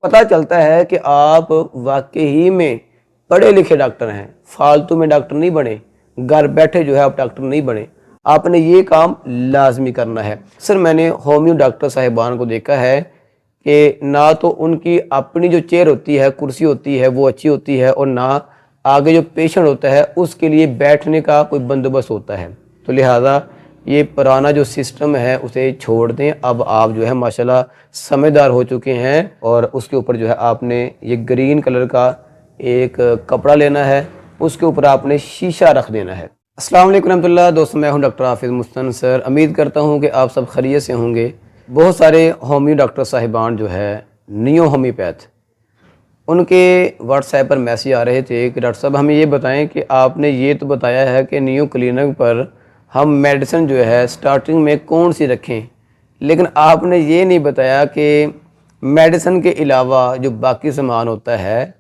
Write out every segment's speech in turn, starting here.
पता चलता है कि आप वाकई में पढ़े लिखे डॉक्टर हैं, फालतू में डॉक्टर नहीं बने, घर बैठे जो है आप डॉक्टर नहीं बने। आपने ये काम लाजमी करना है। सर मैंने होम्यो डॉक्टर साहिबान को देखा है कि ना तो उनकी अपनी जो चेयर होती है, कुर्सी होती है, वो अच्छी होती है, और ना आगे जो पेशेंट होता है उसके लिए बैठने का कोई बंदोबस्त होता है। तो लिहाजा ये पुराना जो सिस्टम है उसे छोड़ दें। अब आप जो है माशाल्लाह समझदार हो चुके हैं, और उसके ऊपर जो है आपने ये ग्रीन कलर का एक कपड़ा लेना है, उसके ऊपर आपने शीशा रख देना है। अस्सलाम वालेकुम रहमतुल्लाह। दोस्तों मैं हूं डॉक्टर हाफिज़ मुस्तन सर। उम्मीद करता हूं कि आप सब खैरियत से होंगे। बहुत सारे होम्यो डॉक्टर साहिबान जो है नियो होम्योपैथ, उनके व्हाट्सएप पर मैसेज आ रहे थे कि डॉक्टर साहब हमें ये बताएं कि आपने ये तो बताया है कि नियो क्लिनिक पर हम मेडिसिन जो है स्टार्टिंग में कौन सी रखें, लेकिन आपने ये नहीं बताया कि मेडिसिन के अलावा जो बाकी सामान होता है,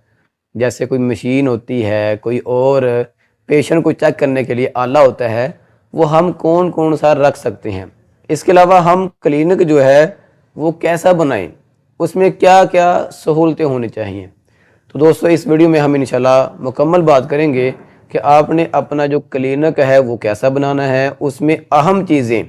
जैसे कोई मशीन होती है, कोई और पेशेंट को चेक करने के लिए आला होता है, वो हम कौन कौन सा रख सकते हैं। इसके अलावा हम क्लिनिक जो है वो कैसा बनाएं, उसमें क्या क्या सहूलतें होनी चाहिए। तो दोस्तों इस वीडियो में हम इंशाल्लाह मुकम्मल बात करेंगे कि आपने अपना जो क्लिनिक है वो कैसा बनाना है, उसमें अहम चीज़ें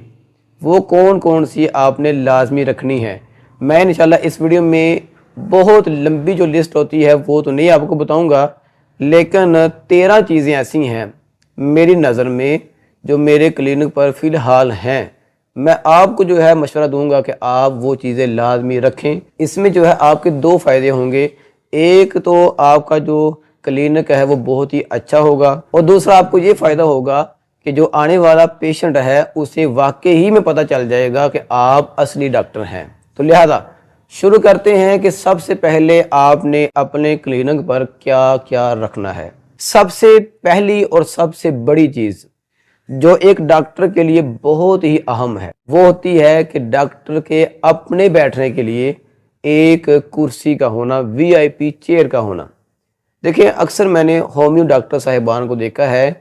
वो कौन कौन सी आपने लाजमी रखनी है। मैं इंशाल्लाह इस वीडियो में बहुत लंबी जो लिस्ट होती है वो तो नहीं आपको बताऊंगा, लेकिन 13 चीज़ें ऐसी हैं मेरी नज़र में जो मेरे क्लिनिक पर फ़िलहाल हैं। मैं आपको जो है मशवरा दूंगा कि आप वो चीज़ें लाजमी रखें। इसमें जो है आपके दो फ़ायदे होंगे। एक तो आपका जो क्लिनिक है वो बहुत ही अच्छा होगा, और दूसरा आपको ये फ़ायदा होगा कि जो आने वाला पेशेंट है उसे वाकई ही में पता चल जाएगा कि आप असली डॉक्टर हैं। तो लिहाजा शुरू करते हैं कि सबसे पहले आपने अपने क्लिनिक पर क्या क्या रखना है। सबसे पहली और सबसे बड़ी चीज़ जो एक डॉक्टर के लिए बहुत ही अहम है वो होती है कि डॉक्टर के अपने बैठने के लिए एक कुर्सी का होना, वीआईपी चेयर का होना। देखिए अक्सर मैंने होम्यो डॉक्टर साहिबान को देखा है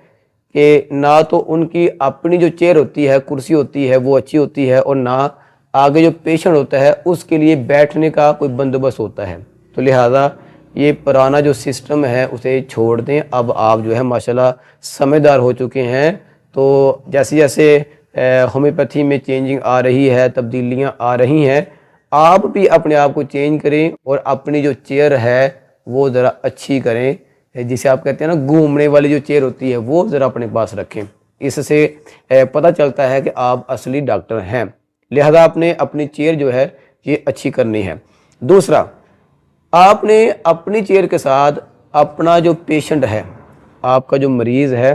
कि ना तो उनकी अपनी जो चेयर होती है, कुर्सी होती है, वो अच्छी होती है, और ना आगे जो पेशेंट होता है उसके लिए बैठने का कोई बंदोबस्त होता है। तो लिहाजा ये पुराना जो सिस्टम है उसे छोड़ दें। अब आप जो है माशाल्लाह समझदार हो चुके हैं। तो जैसे जैसे होम्योपैथी में चेंजिंग आ रही है, तब्दीलियाँ आ रही हैं, आप भी अपने आप को चेंज करें और अपनी जो चेयर है वो ज़रा अच्छी करें। जिसे आप कहते हैं ना घूमने वाली जो चेयर होती है वो ज़रा अपने पास रखें। इससे पता चलता है कि आप असली डॉक्टर हैं। लिहाजा आपने अपनी चेयर जो है ये अच्छी करनी है। दूसरा, आपने अपनी चेयर के साथ अपना जो पेशेंट है, आपका जो मरीज़ है,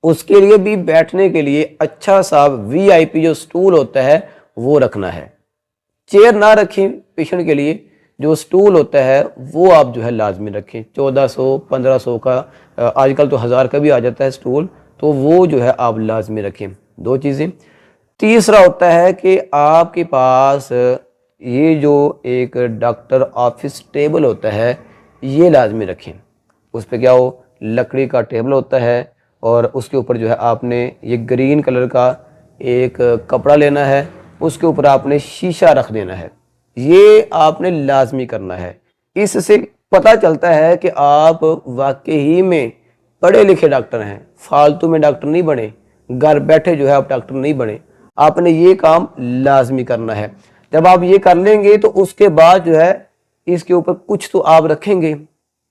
उसके लिए भी बैठने के लिए अच्छा सा वीआईपी जो स्टूल होता है वो रखना है। चेयर ना रखें पेशेंट के लिए, जो स्टूल होता है वो आप जो है लाजमी रखें। 1400-1500 का, आजकल तो 1000 का भी आ जाता है स्टूल, तो वो जो है आप लाजमी रखें। दो चीज़ें। तीसरा होता है कि आपके पास ये जो एक डॉक्टर ऑफिस टेबल होता है ये लाजमी रखें। उस पर क्या हो, लकड़ी का टेबल होता है, और उसके ऊपर जो है आपने ये ग्रीन कलर का एक कपड़ा लेना है, उसके ऊपर आपने शीशा रख देना है। ये आपने लाजमी करना है। इससे पता चलता है कि आप वाकई में पढ़े लिखे डॉक्टर हैं, फालतू में डॉक्टर नहीं बने, घर बैठे जो है आप डॉक्टर नहीं बने। आपने ये काम लाजमी करना है। जब आप ये कर लेंगे तो उसके बाद जो है इसके ऊपर कुछ तो आप रखेंगे।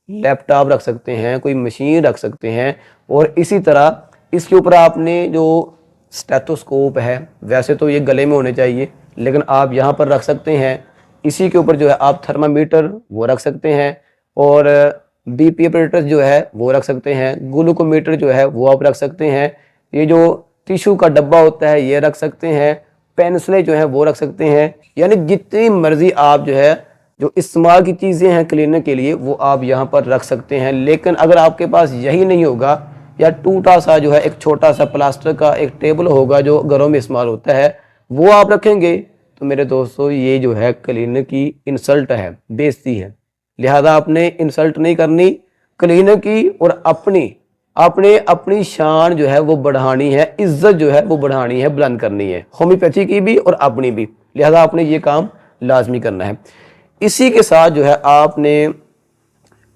लैपटॉप रख सकते हैं, कोई मशीन रख सकते हैं, और इसी तरह इसके ऊपर आपने जो स्टेथोस्कोप है, वैसे तो ये गले में होने चाहिए, लेकिन आप यहाँ पर रख सकते हैं। इसी के ऊपर जो है आप थर्मामीटर वो रख सकते हैं, और बीपी ऑपरेटर्स जो है वो रख सकते हैं, ग्लूकोमीटर जो है वो आप रख सकते हैं, ये जो टिश्यू का डब्बा होता है ये रख सकते हैं, पेंसिलें जो है वो रख सकते हैं। यानी जितनी मर्जी आप जो है जो इस्तेमाल की चीज़ें हैं क्लीनिक के लिए वो आप यहाँ पर रख सकते हैं। लेकिन अगर आपके पास यही नहीं होगा, या टूटा सा जो है एक छोटा सा प्लास्टर का एक टेबल होगा जो घरों में इस्तेमाल होता है वो आप रखेंगे, तो मेरे दोस्तों ये जो है क्लीनिक की इंसल्ट है, बेइज्जती है। लिहाजा आपने इंसल्ट नहीं करनी क्लीनिक की, और आपने अपनी शान जो है वो बढ़ानी है, इज्जत जो है वो बढ़ानी है, बुलंद करनी है, होम्योपैथी की भी और अपनी भी। लिहाजा आपने ये काम लाजमी करना है। इसी के साथ जो है आपने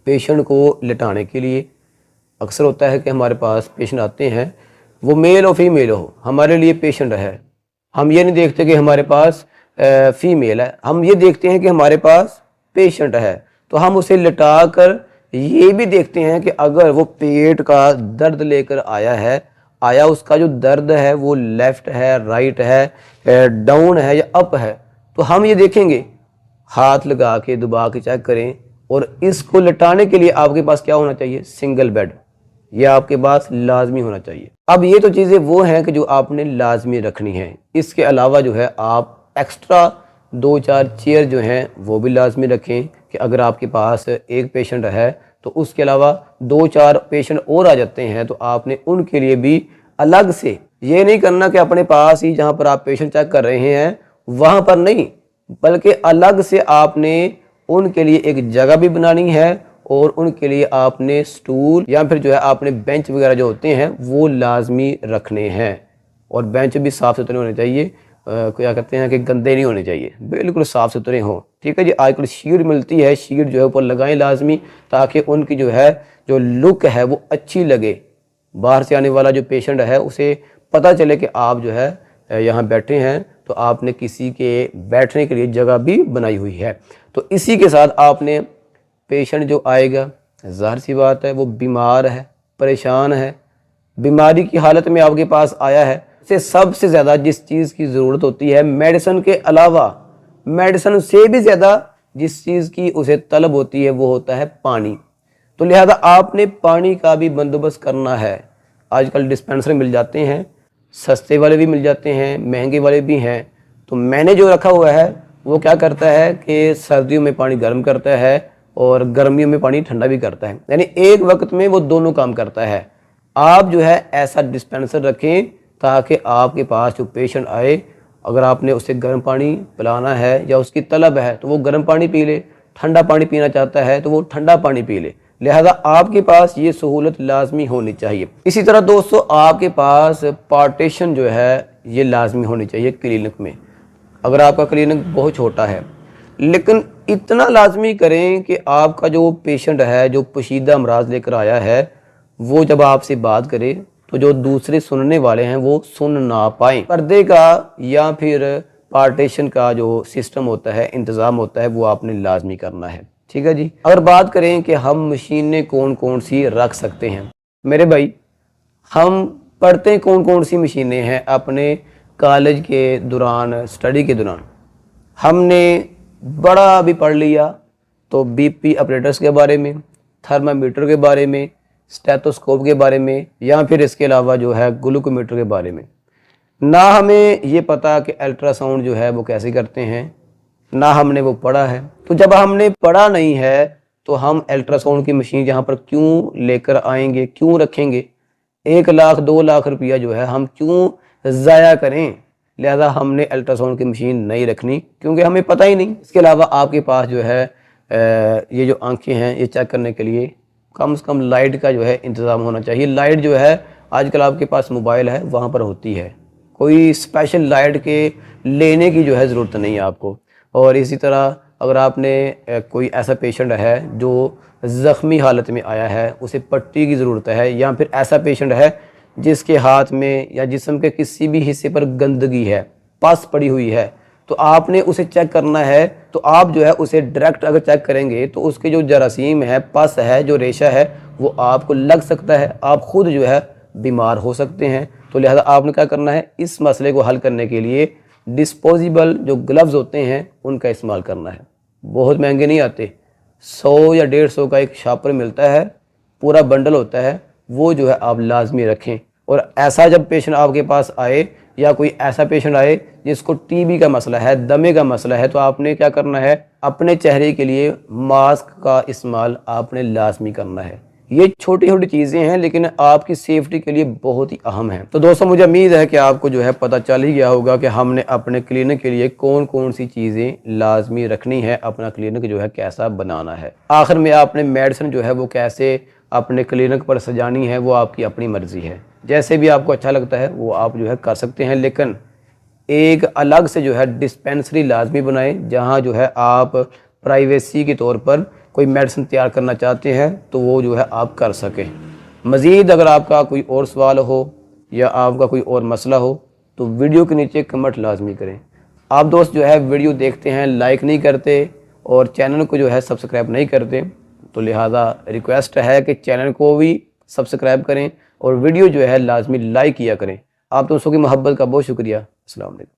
पेशेंट को लिटाने के लिए, अक्सर होता है कि हमारे पास पेशेंट आते हैं, वो मेल और फीमेल हो, हमारे लिए पेशेंट है। हम ये नहीं देखते कि हमारे पास फीमेल है, हम ये देखते हैं कि हमारे पास पेशेंट है। तो हम उसे लिटा कर ये भी देखते हैं कि अगर वो पेट का दर्द लेकर आया उसका जो दर्द है वो लेफ्ट है, राइट है, डाउन है या अप है, तो हम ये देखेंगे, हाथ लगा के दबा के चेक करें। और इसको लिटाने के लिए आपके पास क्या होना चाहिए? सिंगल बेड, ये आपके पास लाजमी होना चाहिए। अब ये तो चीज़ें वो हैं कि जो आपने लाजमी रखनी है। इसके अलावा जो है आप एक्स्ट्रा 2-4 चेयर जो हैं वो भी लाजमी रखें कि अगर आपके पास एक पेशेंट है तो उसके अलावा 2-4 पेशेंट और आ जाते हैं तो आपने उनके लिए भी अलग से, ये नहीं करना कि अपने पास ही जहाँ पर आप पेशेंट चेक कर रहे हैं वहाँ पर नहीं, बल्कि अलग से आपने उनके लिए एक जगह भी बनानी है और उनके लिए आपने स्टूल या फिर जो है आपने बेंच वगैरह जो होते हैं वो लाजमी रखने हैं। और बेंच भी साफ़ सुथरे होने चाहिए, क्या कहते हैं कि गंदे नहीं होने चाहिए, बिल्कुल साफ़ सुथरे हों। ठीक है जी। आजकल शीट मिलती है, शीट जो है ऊपर लगाएं लाजमी, ताकि उनकी जो है जो लुक है वो अच्छी लगे। बाहर से आने वाला जो पेशेंट है उसे पता चले कि आप जो है यहाँ बैठे हैं, तो आपने किसी के बैठने के लिए जगह भी बनाई हुई है। तो इसी के साथ आपने पेशेंट जो आएगा, ज़ाहिर सी बात है वो बीमार है, परेशान है, बीमारी की हालत में आपके पास आया है, से सबसे ज़्यादा जिस चीज़ की ज़रूरत होती है, मेडिसिन के अलावा, मेडिसिन से भी ज़्यादा जिस चीज़ की उसे तलब होती है वो होता है पानी। तो लिहाजा आपने पानी का भी बंदोबस्त करना है। आजकल डिस्पेंसर मिल जाते हैं, सस्ते वाले भी मिल जाते हैं, महंगे वाले भी हैं। तो मैंने जो रखा हुआ है वो क्या करता है कि सर्दियों में पानी गर्म करता है और गर्मियों में पानी ठंडा भी करता है, यानी एक वक्त में वो दोनों काम करता है। आप जो है ऐसा डिस्पेंसर रखें ताकि आपके पास जो पेशेंट आए, अगर आपने उसे गर्म पानी पिलाना है या उसकी तलब है तो वो गर्म पानी पी ले, ठंडा पानी पीना चाहता है तो वो ठंडा पानी पी ले। लिहाजा आपके पास ये सहूलत लाजमी होनी चाहिए। इसी तरह दोस्तों आपके पास पार्टीशन जो है ये लाजमी होनी चाहिए क्लिनिक में। अगर आपका क्लिनिक बहुत छोटा है, लेकिन इतना लाजमी करें कि आपका जो पेशेंट है जो पोशीदा अमराज लेकर आया है वो जब आपसे बात करे तो जो दूसरे सुनने वाले हैं वो सुन ना पाए। पर्दे का या फिर पार्टीशन का जो सिस्टम होता है, इंतज़ाम होता है, वो आपने लाजमी करना है। ठीक है जी। अगर बात करें कि हम मशीनें कौन कौन सी रख सकते हैं, मेरे भाई हम पढ़ते कौन कौन सी मशीनें हैं अपने कॉलेज के दौरान, स्टडी के दौरान हमने बड़ा भी पढ़ लिया तो बीपी ऑपरेटर्स के बारे में, थर्मामीटर के बारे में, स्टेथोस्कोप के बारे में, या फिर इसके अलावा जो है ग्लूकोमीटर के बारे में। ना हमें ये पता कि अल्ट्रासाउंड जो है वो कैसे करते हैं, ना हमने वो पढ़ा है। तो जब हमने पढ़ा नहीं है तो हम अल्ट्रासाउंड की मशीन यहाँ पर क्यों लेकर आएंगे, क्यों रखेंगे? 1 लाख 2 लाख रुपया जो है हम क्यों ज़ाया करें? लिहाजा हमने अल्ट्रासाउंड की मशीन नहीं रखनी क्योंकि हमें पता ही नहीं। इसके अलावा आपके पास जो है ये जो आंखें हैं ये चेक करने के लिए कम से कम लाइट का जो है इंतज़ाम होना चाहिए। लाइट जो है आजकल आपके पास मोबाइल है वहाँ पर होती है, कोई स्पेशल लाइट के लेने की जो है ज़रूरत नहीं है आपको। और इसी तरह अगर आपने कोई ऐसा पेशेंट है जो ज़ख्मी हालत में आया है, उसे पट्टी की ज़रूरत है, या फिर ऐसा पेशेंट है जिसके हाथ में या जिस्म के किसी भी हिस्से पर गंदगी है, पस पड़ी हुई है, तो आपने उसे चेक करना है। तो आप जो है उसे डायरेक्ट अगर चेक करेंगे तो उसके जो जरासीम है, पस है, जो रेशा है, वो आपको लग सकता है, आप खुद जो है बीमार हो सकते हैं। तो लिहाजा आपने क्या करना है, इस मसले को हल करने के लिए डिस्पोजेबल जो ग्लव्स होते हैं उनका इस्तेमाल करना है। बहुत महंगे नहीं आते, 100 या 150 का एक शापर मिलता है, पूरा बंडल होता है, वो जो है आप लाजमी रखें। और ऐसा जब पेशेंट आपके पास आए या कोई ऐसा पेशेंट आए जिसको टीबी का मसला है, दमे का मसला है, तो आपने क्या करना है, अपने चेहरे के लिए मास्क का इस्तेमाल आपने लाजमी करना है। ये छोटी छोटी चीज़ें हैं लेकिन आपकी सेफ्टी के लिए बहुत ही अहम है। तो दोस्तों मुझे उम्मीद है कि आपको जो है पता चल ही गया होगा कि हमने अपने क्लिनिक के लिए कौन कौन सी चीज़ें लाजमी रखनी है, अपना क्लिनिक जो है कैसा बनाना है। आखिर में आपने मेडिसिन जो है वो कैसे अपने क्लिनिक पर सजानी है वो आपकी अपनी मर्ज़ी है, जैसे भी आपको अच्छा लगता है वो आप जो है कर सकते हैं। लेकिन एक अलग से जो है डिस्पेंसरी लाजमी बनाएं जहाँ जो है आप प्राइवेसी के तौर पर कोई मेडिसिन तैयार करना चाहते हैं तो वो जो है आप कर सकें। मज़ीद अगर आपका कोई और सवाल हो या आपका कोई और मसला हो तो वीडियो के नीचे कमेंट लाजमी करें। आप दोस्त जो है वीडियो देखते हैं, लाइक नहीं करते और चैनल को जो है सब्सक्राइब नहीं करते, तो लिहाजा रिक्वेस्ट है कि चैनल को भी सब्सक्राइब करें और वीडियो जो है लाजमी लाइक किया करें। आप दोस्तों की मोहब्बत का बहुत शुक्रिया। अस्सलाम वालेकुम।